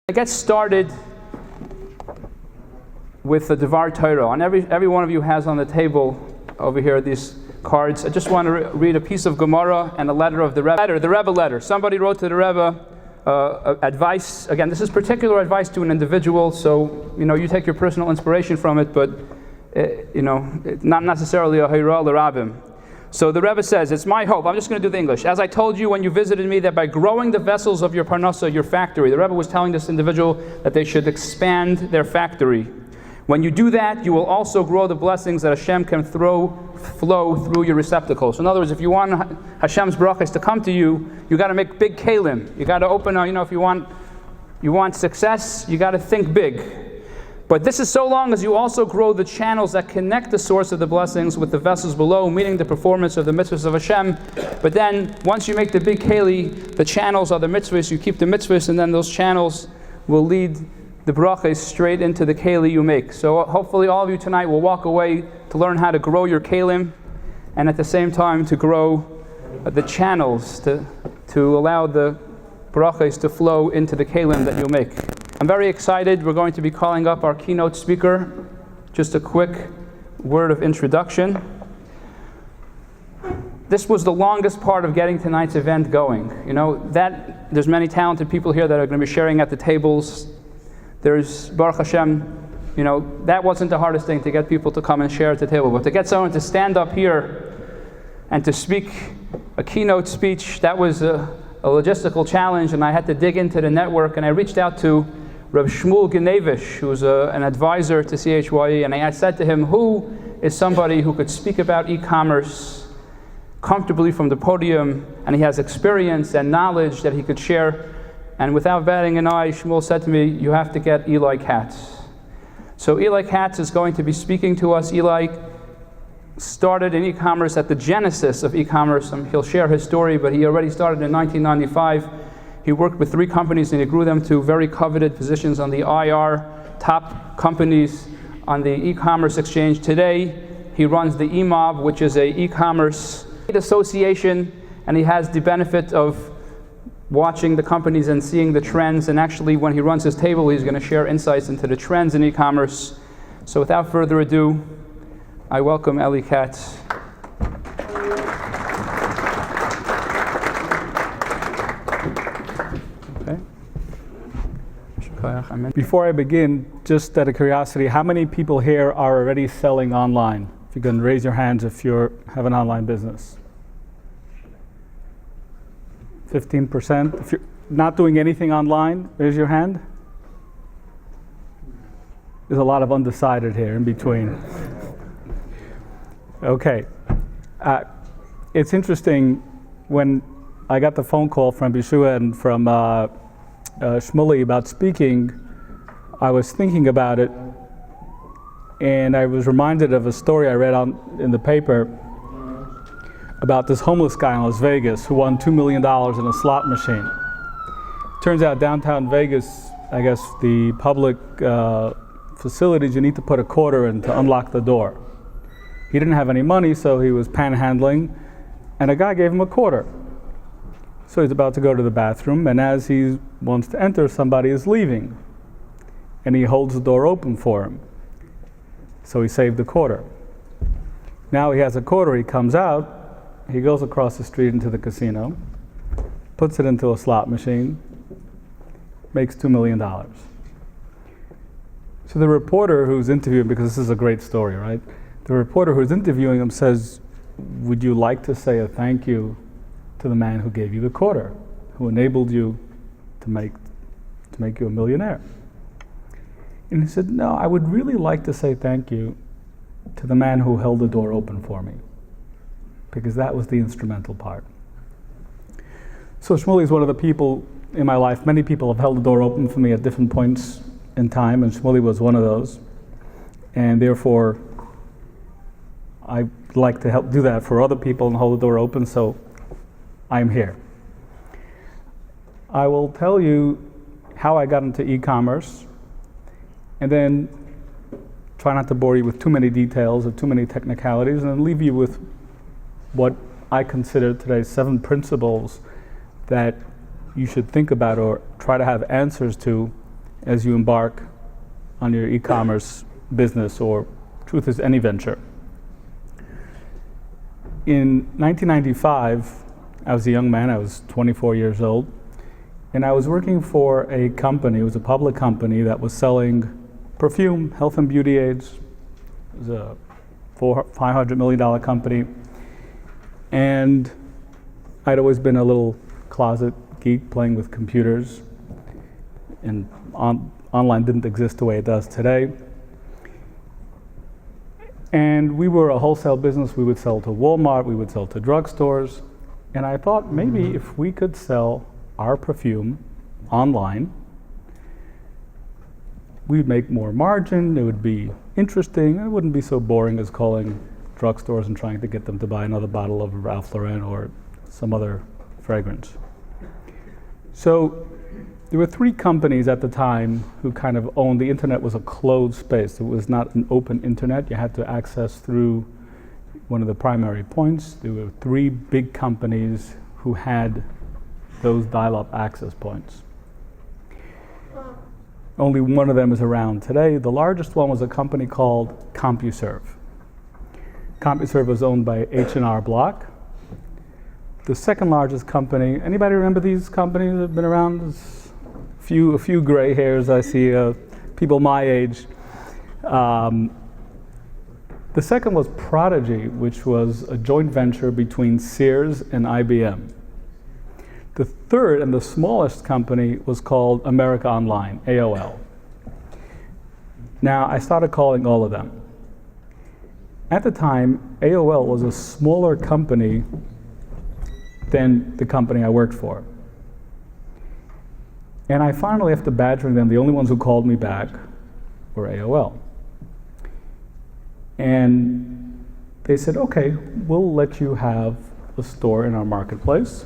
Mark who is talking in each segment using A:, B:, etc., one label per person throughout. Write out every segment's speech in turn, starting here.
A: I get started with the Devar Torah, and every one of you has on the table over here these cards. I just want to read a piece of Gemara and a letter of the Rebbe. The Rebbe letter. Somebody wrote to the Rebbe advice. Again, this is particular advice to an individual, so you take your personal inspiration from it, but it's not necessarily a Hayra l'Rabim. So the Rebbe says, it's my hope, I'm just going to do the English. As I told you when you visited me, that by growing the vessels of your parnassa, your factory, the Rebbe was telling this individual that they should expand their factory. When you do that, you will also grow the blessings that Hashem can flow through your receptacles. So in other words, if you want Hashem's brachas to come to you, you got to make big kalim. You got to open, if you want success, you got to think big. But this is so long as you also grow the channels that connect the source of the blessings with the vessels below, meaning the performance of the mitzvahs of Hashem. But then, once you make the big keli, the channels are the mitzvahs, you keep the mitzvahs, and then those channels will lead the brachas straight into the keli you make. So hopefully all of you tonight will walk away to learn how to grow your kelim, and at the same time to grow the channels, to allow the brachas to flow into the kelim that you'll make. I'm very excited. We're going to be calling up our keynote speaker. Just a quick word of introduction. This was the longest part of getting tonight's event going. There's many talented people here that are going to be sharing at the tables. There's Baruch Hashem, that wasn't the hardest thing, to get people to come and share at the table. But to get someone to stand up here and to speak a keynote speech, that was a logistical challenge, and I had to dig into the network, and I reached out to Reb Shmuel Genevish, who's an advisor to CHYE, and I said to him, who is somebody who could speak about e-commerce comfortably from the podium, and he has experience and knowledge that he could share. And without batting an eye, Shmuel said to me, you have to get Eli Katz. So Eli Katz is going to be speaking to us. Eli started in e-commerce at the genesis of e-commerce. He'll share his story, but he already started in 1995. He worked with 3 companies and he grew them to very coveted positions on the IR, top companies on the e-commerce exchange. Today, he runs the EMOB, which is a e-commerce association, and he has the benefit of watching the companies and seeing the trends. And actually, when he runs his table, he's going to share insights into the trends in e-commerce. So without further ado, I welcome Eli Katz.
B: Before I begin, just out of curiosity, how many people here are already selling online? If you can raise your hands if you have an online business. 15%. If you're not doing anything online, raise your hand. There's a lot of undecided here in between. Okay. It's interesting, when I got the phone call from Yeshua and from Shmuley about speaking, I was thinking about it, and I was reminded of a story I read in the paper about this homeless guy in Las Vegas who won $2 million in a slot machine. Turns out downtown Vegas, I guess the public facilities, you need to put a quarter in to unlock the door. He didn't have any money, so he was panhandling, and a guy gave him a quarter. So he's about to go to the bathroom, and as he wants to enter, somebody is leaving. And he holds the door open for him. So he saved the quarter. Now he has a quarter, he comes out, he goes across the street into the casino, puts it into a slot machine, makes $2 million. So the reporter who's interviewing, because this is a great story, right? The reporter who's interviewing him says, would you like to say a thank you to the man who gave you the quarter, who enabled you to make you a millionaire? And he said, no, I would really like to say thank you to the man who held the door open for me, because that was the instrumental part. So Shmuley is one of the people in my life. Many people have held the door open for me at different points in time, and Shmuley was one of those. And therefore, I like to help do that for other people and hold the door open, so I'm here. I will tell you how I got into e-commerce, and then try not to bore you with too many details or too many technicalities, and then leave you with what I consider today's 7 principles that you should think about or try to have answers to as you embark on your e-commerce business, or truth is any venture. In 1995, I was a young man, I was 24 years old, and I was working for a company, it was a public company that was selling perfume, health and beauty aids. It was a $500 million company. And I'd always been a little closet geek playing with computers, and online didn't exist the way it does today. And we were a wholesale business. We would sell to Walmart, we would sell to drugstores. And I thought maybe if we could sell our perfume online, we'd make more margin, it would be interesting, it wouldn't be so boring as calling drugstores and trying to get them to buy another bottle of Ralph Lauren or some other fragrance. So there were 3 companies at the time who kind of owned, the internet was a closed space. It was not an open internet. You had to access through one of the primary points. There were 3 big companies who had those dial-up access points. Only one of them is around today. The largest one was a company called CompuServe. CompuServe was owned by H&R Block. The second largest company, anybody remember these companies that have been around? There's a few gray hairs, I see people my age. The second was Prodigy, which was a joint venture between Sears and IBM. The third and the smallest company was called America Online, AOL. Now, I started calling all of them. At the time, AOL was a smaller company than the company I worked for. And I finally, after badgering them, the only ones who called me back were AOL. And they said, okay, we'll let you have a store in our marketplace.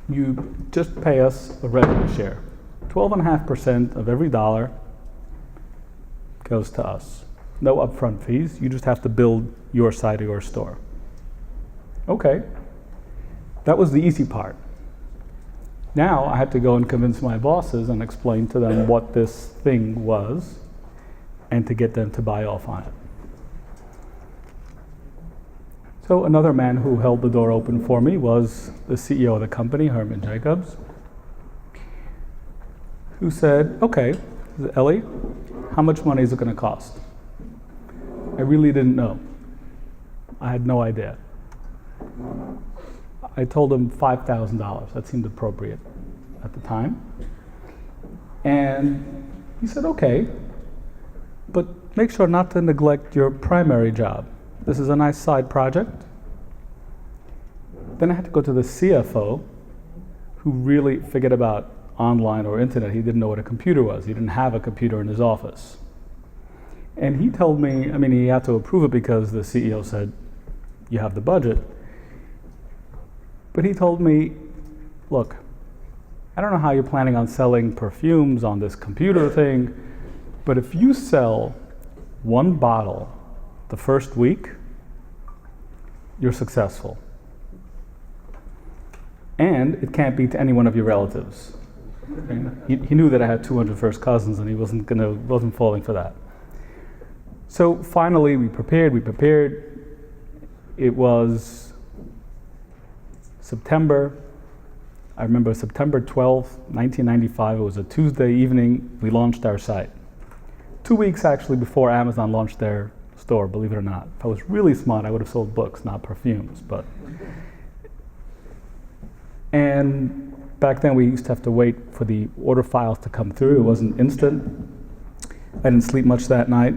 B: You just pay us a revenue share. 12.5% of every dollar goes to us. No upfront fees. You just have to build your side of your store. Okay. That was the easy part. Now I had to go and convince my bosses and explain to them what this thing was and to get them to buy off on it. So another man who held the door open for me was the CEO of the company, Herman Jacobs, who said, okay, Ellie, how much money is it going to cost? I really didn't know. I had no idea. I told him $5,000. That seemed appropriate at the time. And he said, okay, but make sure not to neglect your primary job. This is a nice side project. Then I had to go to the CFO, who really forget about online or internet. He didn't know what a computer was. He didn't have a computer in his office. And he told me, I mean, he had to approve it because the CEO said, you have the budget. But he told me, look, I don't know how you're planning on selling perfumes on this computer thing, but if you sell 1 bottle the first week, you're successful. And it can't be to any one of your relatives. He knew that I had 200 first cousins, and he wasn't falling for that. So finally, we prepared. It was September. I remember September 12th, 1995. It was a Tuesday evening. We launched our site. 2 weeks actually before Amazon launched their store, believe it or not. If I was really smart, I would have sold books, not perfumes. And back then we used to have to wait for the order files to come through. It wasn't instant. I didn't sleep much that night.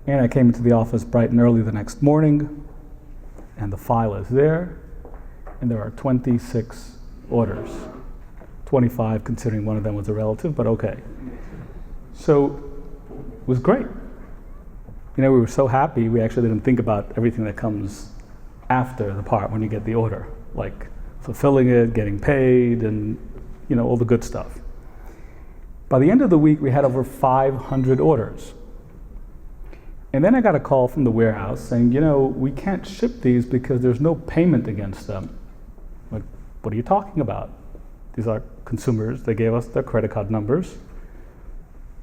B: And I came into the office bright and early the next morning, and the file is there, and there are 26 orders. 25 considering one of them was a relative, but okay. So it was great. We were so happy we actually didn't think about everything that comes after the part when you get the order, like fulfilling it, getting paid, and all the good stuff. By the end of the week, we had over 500 orders. And then I got a call from the warehouse saying, we can't ship these because there's no payment against them. Like, what are you talking about? These are consumers. They gave us their credit card numbers,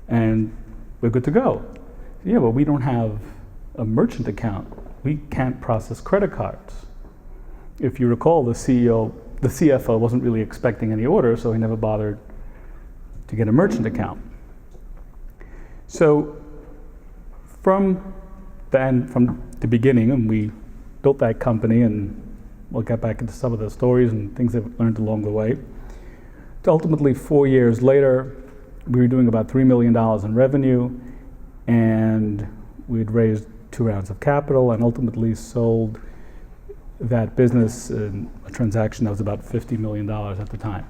B: and we're good to go. Yeah, but we don't have a merchant account. We can't process credit cards. If you recall, the CFO wasn't really expecting any orders, so he never bothered to get a merchant account. So from the beginning, and we built that company, and we'll get back into some of the stories and things that we've learned along the way. To ultimately, 4 years later, we were doing about $3 million in revenue, and we'd raised 2 rounds of capital and ultimately sold that business in a transaction that was about $50 million at the time.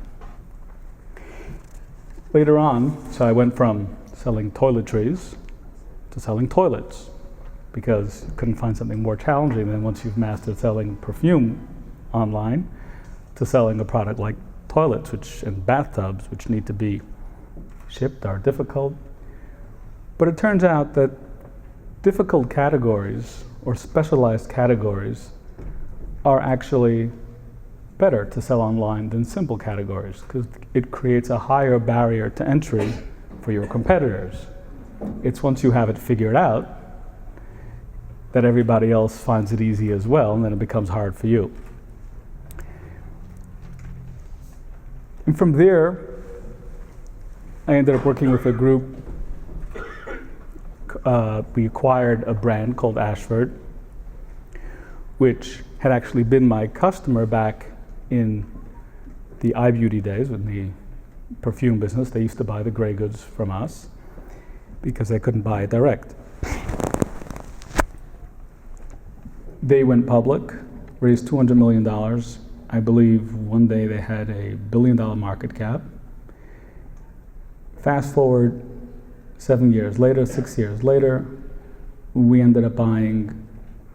B: Later on, so I went from selling toiletries to selling toilets, because you couldn't find something more challenging than, once you've mastered selling perfume online, to selling a product like toilets and bathtubs, which need to be shipped, are difficult. But it turns out that difficult categories or specialized categories are actually better to sell online than simple categories, because it creates a higher barrier to entry for your competitors. It's once you have it figured out that everybody else finds it easy as well, and then it becomes hard for you. And from there, I ended up working with a group. We acquired a brand called Ashford, which had actually been my customer back in the iBeauty days, in the perfume business. They used to buy the gray goods from us because they couldn't buy it direct. They went public, raised $200 million. I believe one day they had a $1 billion market cap. Fast forward 7 years later, 6 years later, we ended up buying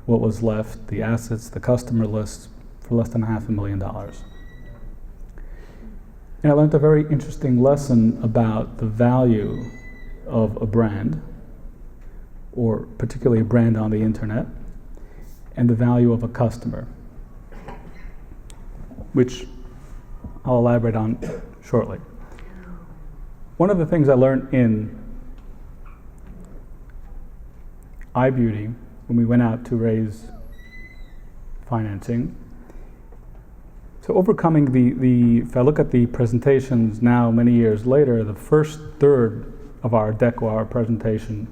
B: what was left, the assets, the customer list, for less than $500,000. And I learned a very interesting lesson about the value of a brand, or particularly a brand on the internet, and the value of a customer, which I'll elaborate on shortly. One of the things I learned in iBeauty, when we went out to raise financing, so overcoming if I look at the presentations now, many years later, the first third of our deck or our presentation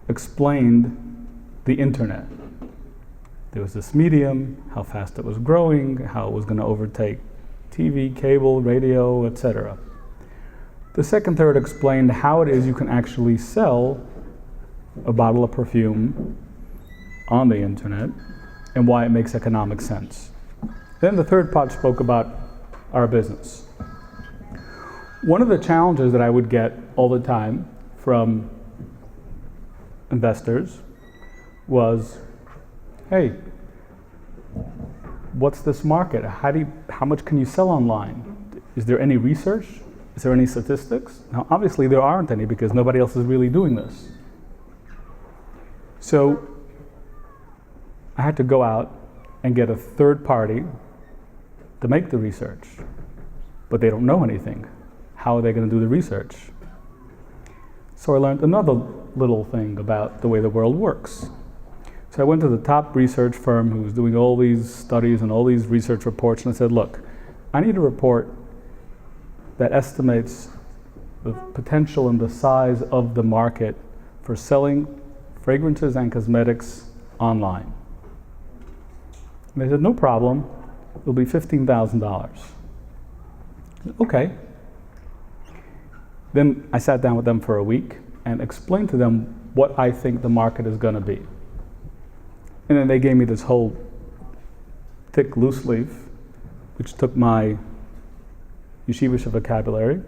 B: explained the internet. There was this medium, how fast it was growing, how it was going to overtake TV, cable, radio, etc. The second third explained how it is you can actually sell a bottle of perfume on the internet and why it makes economic sense. Then the third part spoke about our business. One of the challenges that I would get all the time from investors was, hey, what's this market? How much can you sell online? Is there any research? Is there any statistics? Now, obviously there aren't any, because nobody else is really doing this. So I had to go out and get a third party to make the research, but they don't know anything. How are they going to do the research? So I learned another little thing about the way the world works. So I went to the top research firm who was doing all these studies and all these research reports, and I said, look, I need a report that estimates the potential and the size of the market for selling fragrances and cosmetics online. And they said, no problem, it'll be $15,000. Okay. Then I sat down with them for a week and explained to them what I think the market is going to be. And then they gave me this whole thick loose leaf, which took my yeshivish vocabulary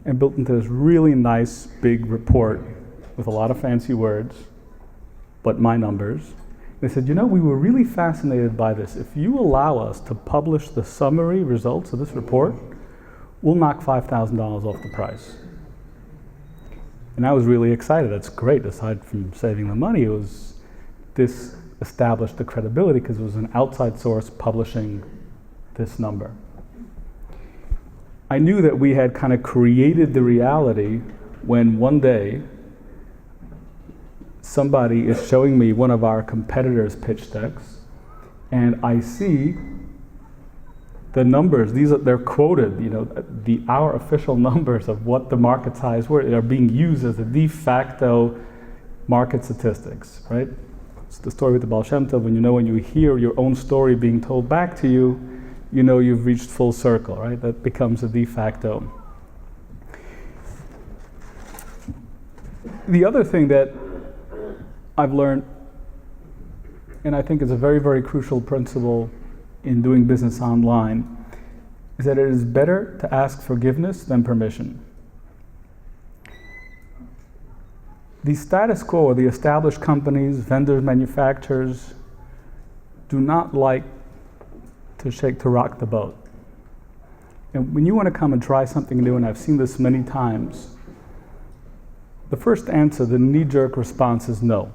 B: and built into this really nice big report with a lot of fancy words, but my numbers. They said, we were really fascinated by this. If you allow us to publish the summary results of this report, we'll knock $5,000 off the price. And I was really excited. That's great. Aside from saving the money, this established the credibility because it was an outside source publishing this number. I knew that we had kind of created the reality when one day somebody is showing me one of our competitors' pitch decks, and I see the numbers. They're quoted, our official numbers of what the market size were are being used as the de facto market statistics, right? It's the story with the Baal Shem Tov. When you hear your own story being told back to you, you've reached full circle, right? That becomes a de facto. The other thing that I've learned, and I think is a very, very crucial principle in doing business online, is that it is better to ask forgiveness than permission. The status quo, or the established companies, vendors, manufacturers, do not like to rock the boat. And when you want to come and try something new, and I've seen this many times, the first answer, the knee-jerk response is no.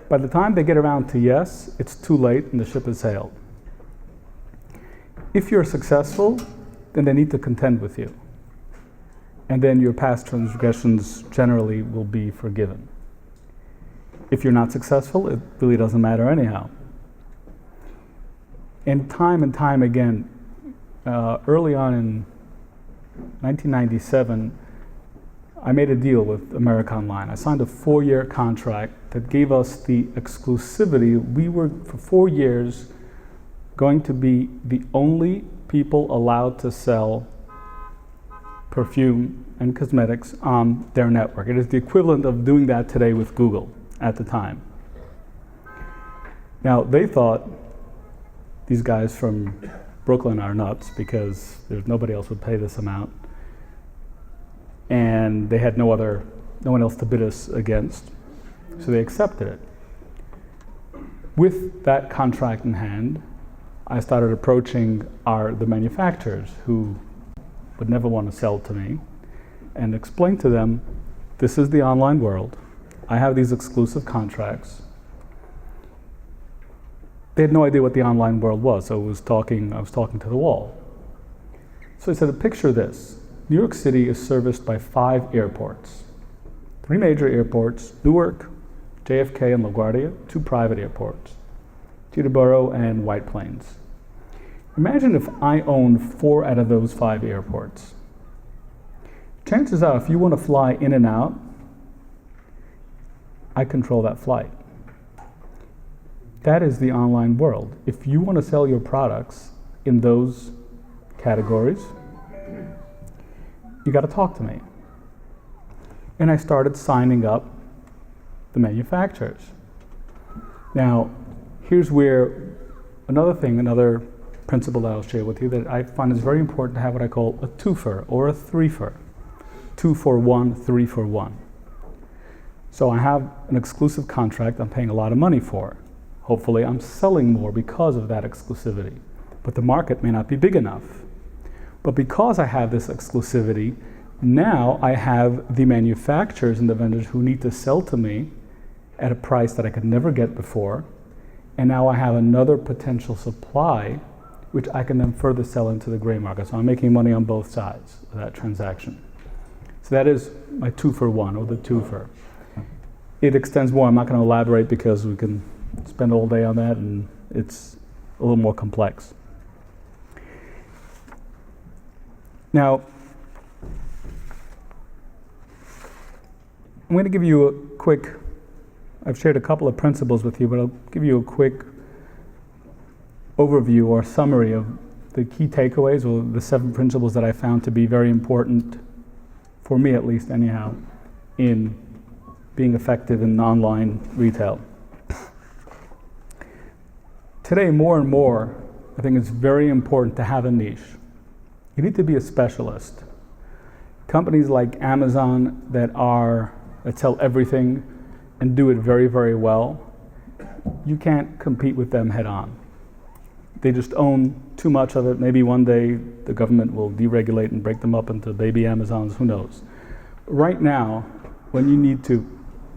B: By the time they get around to yes, it's too late and the ship has sailed. If you're successful, then they need to contend with you. And then your past transgressions generally will be forgiven. If you're not successful, it really doesn't matter anyhow. And time again, early on in 1997, I made a deal with America Online. I signed a 4-year contract that gave us the exclusivity. We were, for 4 years, going to be the only people allowed to sell perfume and cosmetics on their network. It is the equivalent of doing that today with Google at the time. Now, they thought these guys from Brooklyn are nuts because there's nobody else would pay this amount. And they had no one else to bid us against, so they accepted it. With that contract in hand, I started approaching the manufacturers who would never want to sell to me, and explain to them, this is the online world. I have these exclusive contracts. They had no idea what the online world was, so I was talking to the wall. So I said, picture this. New York City is serviced by 5 airports. 3 major airports, Newark, JFK, and LaGuardia, 2 private airports, Teterboro and White Plains. Imagine if I owned 4 out of those 5 airports. Chances are, if you want to fly in and out, I control that flight. That is the online world. If you want to sell your products in those categories, you got to talk to me. And I started signing up the manufacturers. Now, here's where another principle that I'll share with you that I find is very important to have what I call a twofer or a threefer. 2 for 1, 3 for 1. So I have an exclusive contract I'm paying a lot of money for. Hopefully I'm selling more because of that exclusivity. But the market may not be big enough. But because I have this exclusivity, now I have the manufacturers and the vendors who need to sell to me at a price that I could never get before. And now I have another potential supply, which I can then further sell into the gray market. So I'm making money on both sides of that transaction. So that is my 2 for 1, or the twofer. It extends more. I'm not going to elaborate because we can spend all day on that, and it's a little more complex. Now, I'm going to give you a quick, I've shared a couple of principles with you, but I'll give you a quick overview or summary of the key takeaways, or the 7 principles that I found to be very important, for me at least anyhow, in being effective in online retail. Today, more and more, I think it's very important to have a niche. You need to be a specialist. Companies like Amazon that sell everything and do it very, very well, you can't compete with them head on. They just own too much of it. Maybe one day the government will deregulate and break them up into baby Amazons, who knows. Right now, when you need to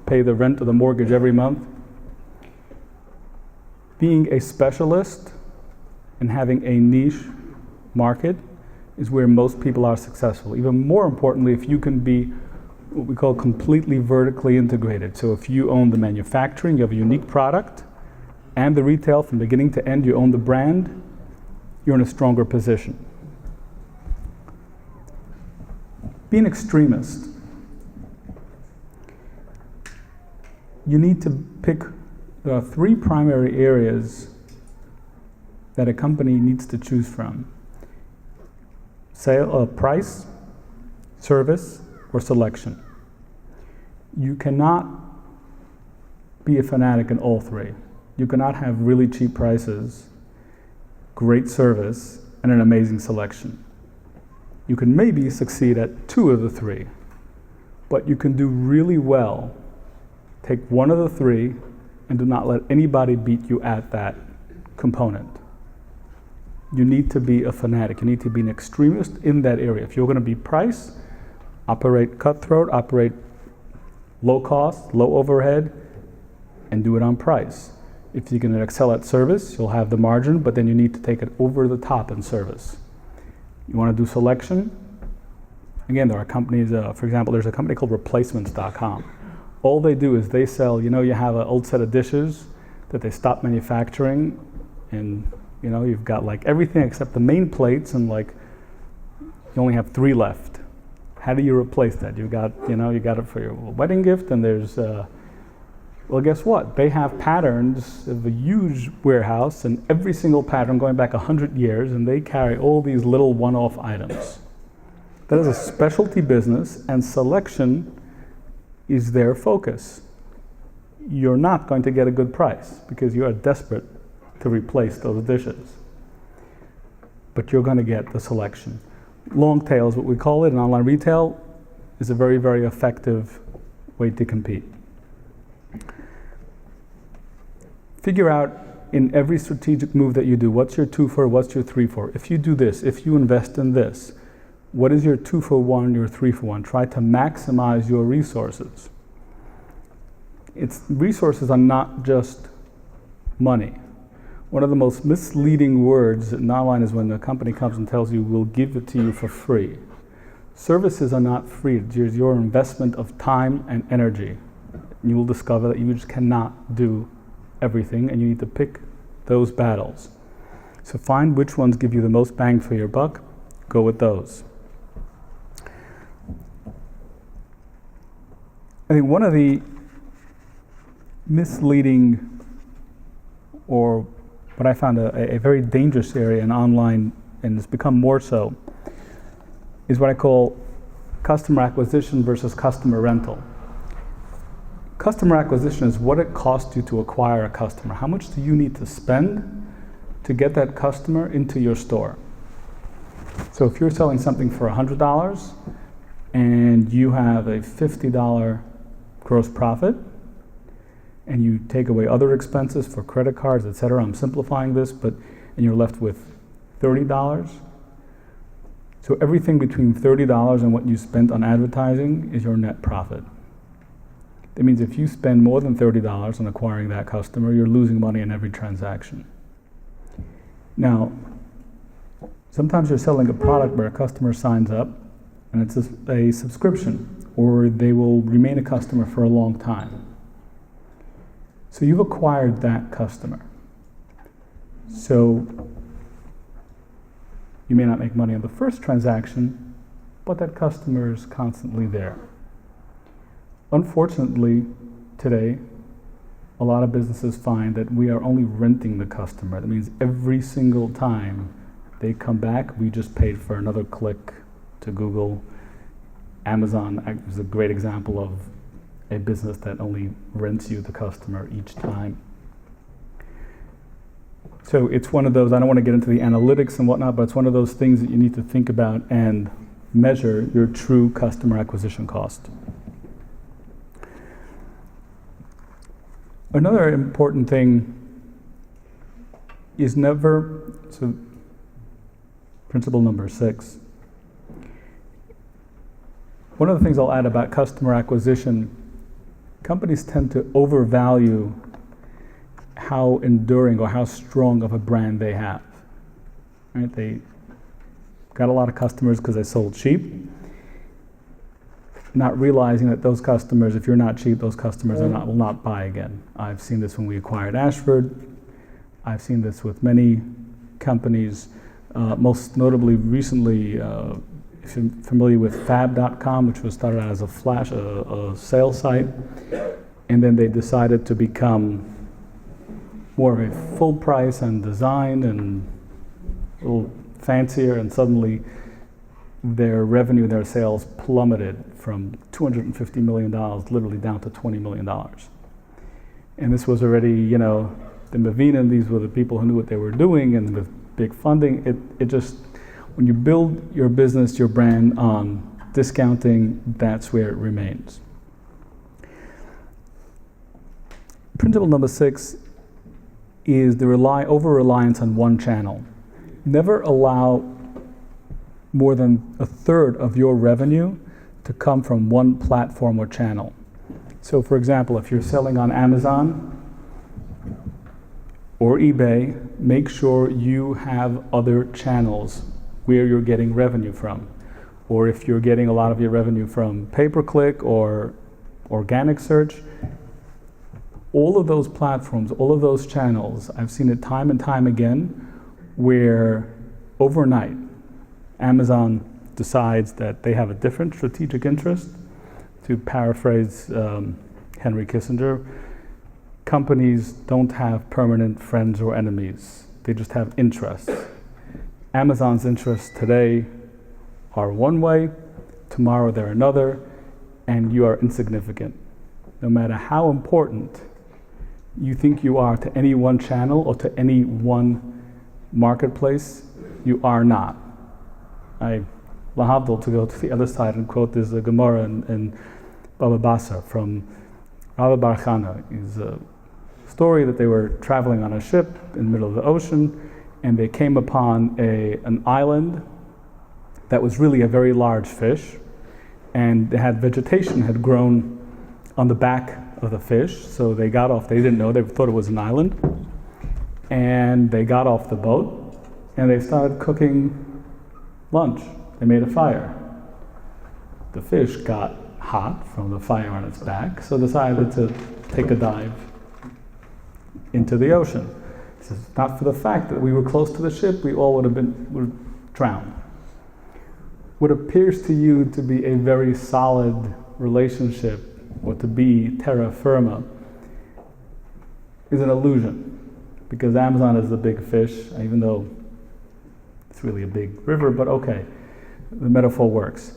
B: pay the rent or the mortgage every month, being a specialist and having a niche market is where most people are successful. Even more importantly, if you can be what we call completely vertically integrated. So if you own the manufacturing, you have a unique product, and the retail from beginning to end, you own the brand, you're in a stronger position. Be an extremist. You need to pick, there are three primary areas that a company needs to choose from. Price, service, or selection. You cannot be a fanatic in all three. You cannot have really cheap prices, great service, and an amazing selection. You can maybe succeed at two of the three, but you can do really well. Take one of the three and do not let anybody beat you at that component. You need to be a fanatic. You need to be an extremist in that area. If you're going to be price, operate cutthroat, operate low cost, low overhead, and do it on price. If you can excel at service, you'll have the margin, but then you need to take it over the top in service. You want to do selection? Again, there are companies, for example, there's a company called replacements.com. All they do is they sell, you have an old set of dishes that they stopped manufacturing, and you've got like everything except the main plates, and like you only have 3 left. How do you replace that? You got it for your wedding gift, and there's, well, guess what? They have patterns of a huge warehouse, and every single pattern going back 100 years, and they carry all these little one-off items. That is a specialty business, and selection is their focus. You're not going to get a good price because you are desperate to replace those dishes. But you're going to get the selection. Long tail is what we call it in online retail, is a very, very effective way to compete. Figure out in every strategic move that you do, what's your 2 for, what's your 3 for. If you do this, if you invest in this, what is your 2 for 1, your 3 for 1? Try to maximize your resources. Resources are not just money. One of the most misleading words in online is when the company comes and tells you, we'll give it to you for free. Services are not free. It's your investment of time and energy. And you will discover that you just cannot do everything, and you need to pick those battles. So find which ones give you the most bang for your buck, go with those. I think one of the misleading, or what I found a very dangerous area in online, and it's become more so, is what I call customer acquisition versus customer rental. Customer acquisition is what it costs you to acquire a customer. How much do you need to spend to get that customer into your store? So if you're selling something for $100 and you have a $50 gross profit, and you take away other expenses for credit cards, etc. I'm simplifying this, and you're left with $30. So everything between $30 and what you spent on advertising is your net profit. That means if you spend more than $30 on acquiring that customer, you're losing money in every transaction. Now, sometimes you're selling a product where a customer signs up and it's a subscription, or they will remain a customer for a long time. So you've acquired that customer. So you may not make money on the first transaction, but that customer is constantly there. Unfortunately, today, a lot of businesses find that we are only renting the customer. That means every single time they come back, we just paid for another click to Google. Amazon is a great example of a business that only rents you the customer each time. So it's one of those, I don't want to get into the analytics and whatnot, but it's one of those things that you need to think about and measure your true customer acquisition cost. Another important thing is so principle number 6. One of the things I'll add about customer acquisition, companies tend to overvalue how enduring or how strong of a brand they have. Right? got a lot of customers because they sold cheap, not realizing that those customers, if you're not cheap, those customers will not buy again. I've seen this when we acquired Ashford. I've seen this with many companies, most notably recently, if you're familiar with fab.com, which was started out as a sales site, and then they decided to become more of a full price and design and a little fancier, and suddenly their revenue, their sales plummeted from $250 million literally down to $20 million. And this was already, the Mavina, these were the people who knew what they were doing, and with big funding, it just, when you build your business, your brand on discounting, that's where it remains. Principle number 6 is the over-reliance on one channel. Never allow more than a third of your revenue to come from one platform or channel. So for example, if you're selling on Amazon or eBay, make sure you have other channels where you're getting revenue from. Or if you're getting a lot of your revenue from pay-per-click or organic search, all of those platforms, all of those channels, I've seen it time and time again, where overnight Amazon decides that they have a different strategic interest. To paraphrase Henry Kissinger, companies don't have permanent friends or enemies. They just have interests. Amazon's interests today are one way, tomorrow they're another, and you are insignificant. No matter how important you think you are to any one channel or to any one marketplace, you are not. Lahavdil, to go to the other side and quote this Gemara in Baba Basra from Rabbi Bar Chana. It's a story that they were traveling on a ship in the middle of the ocean, and they came upon an island that was really a very large fish, and they had vegetation had grown on the back of the fish, so they got off. They didn't know, they thought it was an island, and they got off the boat and they started cooking lunch. They made a fire. The fish got hot from the fire on its back, so decided to take a dive into the ocean. He says, not for the fact that we were close to the ship, we all would have drowned. What appears to you to be a very solid relationship, or to be terra firma, is an illusion, because Amazon is the big fish, even though it's really a big river, but okay, the metaphor works.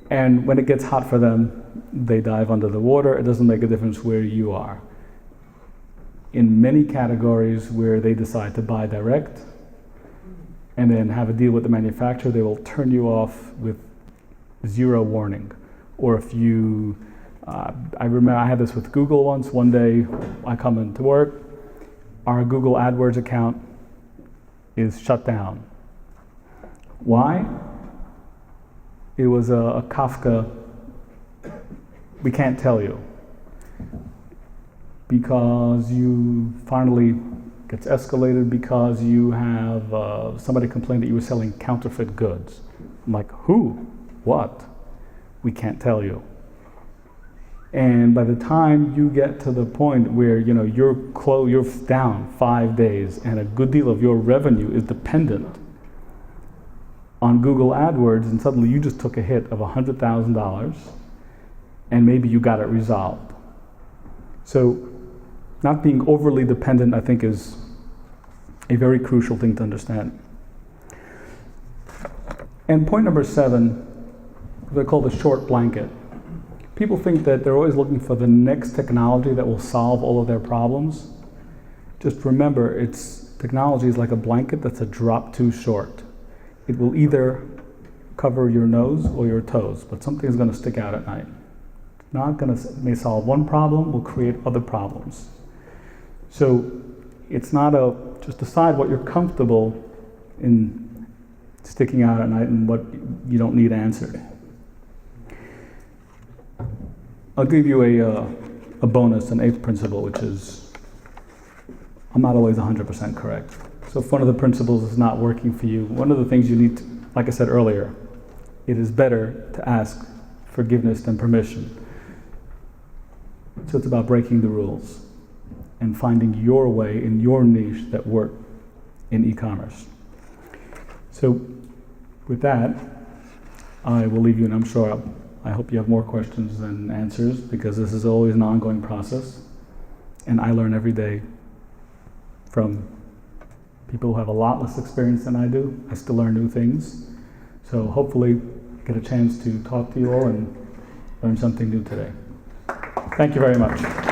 B: And when it gets hot for them, they dive under the water. It doesn't make a difference where you are. In many categories where they decide to buy direct and then have a deal with the manufacturer, they will turn you off with zero warning. Or if you, I remember I had this with Google once. One day I come into work, our Google AdWords account is shut down. Why? It was a Kafka, we can't tell you. Because you finally gets escalated because you have somebody complained that you were selling counterfeit goods. I'm like, who? What? We can't tell you. And by the time you get to the point where you're down 5 days and a good deal of your revenue is dependent on Google AdWords, and suddenly you just took a hit of $100,000 and maybe you got it resolved. So not being overly dependent, I think, is a very crucial thing to understand. And point number 7, they're called a short blanket. People think that they're always looking for the next technology that will solve all of their problems. Just remember, technology is like a blanket that's a drop too short. It will either cover your nose or your toes, but something is going to stick out at night. May solve one problem, will create other problems. So it's not just decide what you're comfortable in sticking out at night and what you don't need answered. I'll give you a bonus, an 8th principle, which is, I'm not always 100% correct. So if one of the principles is not working for you, one of the things you need to like I said earlier, it is better to ask forgiveness than permission. So it's about breaking the rules and finding your way in your niche that work in e-commerce. So with that, I will leave you, and I'm sure I hope you have more questions than answers, because this is always an ongoing process. And I learn every day from people who have a lot less experience than I do. I still learn new things. So hopefully get a chance to talk to you all and learn something new today. Thank you very much.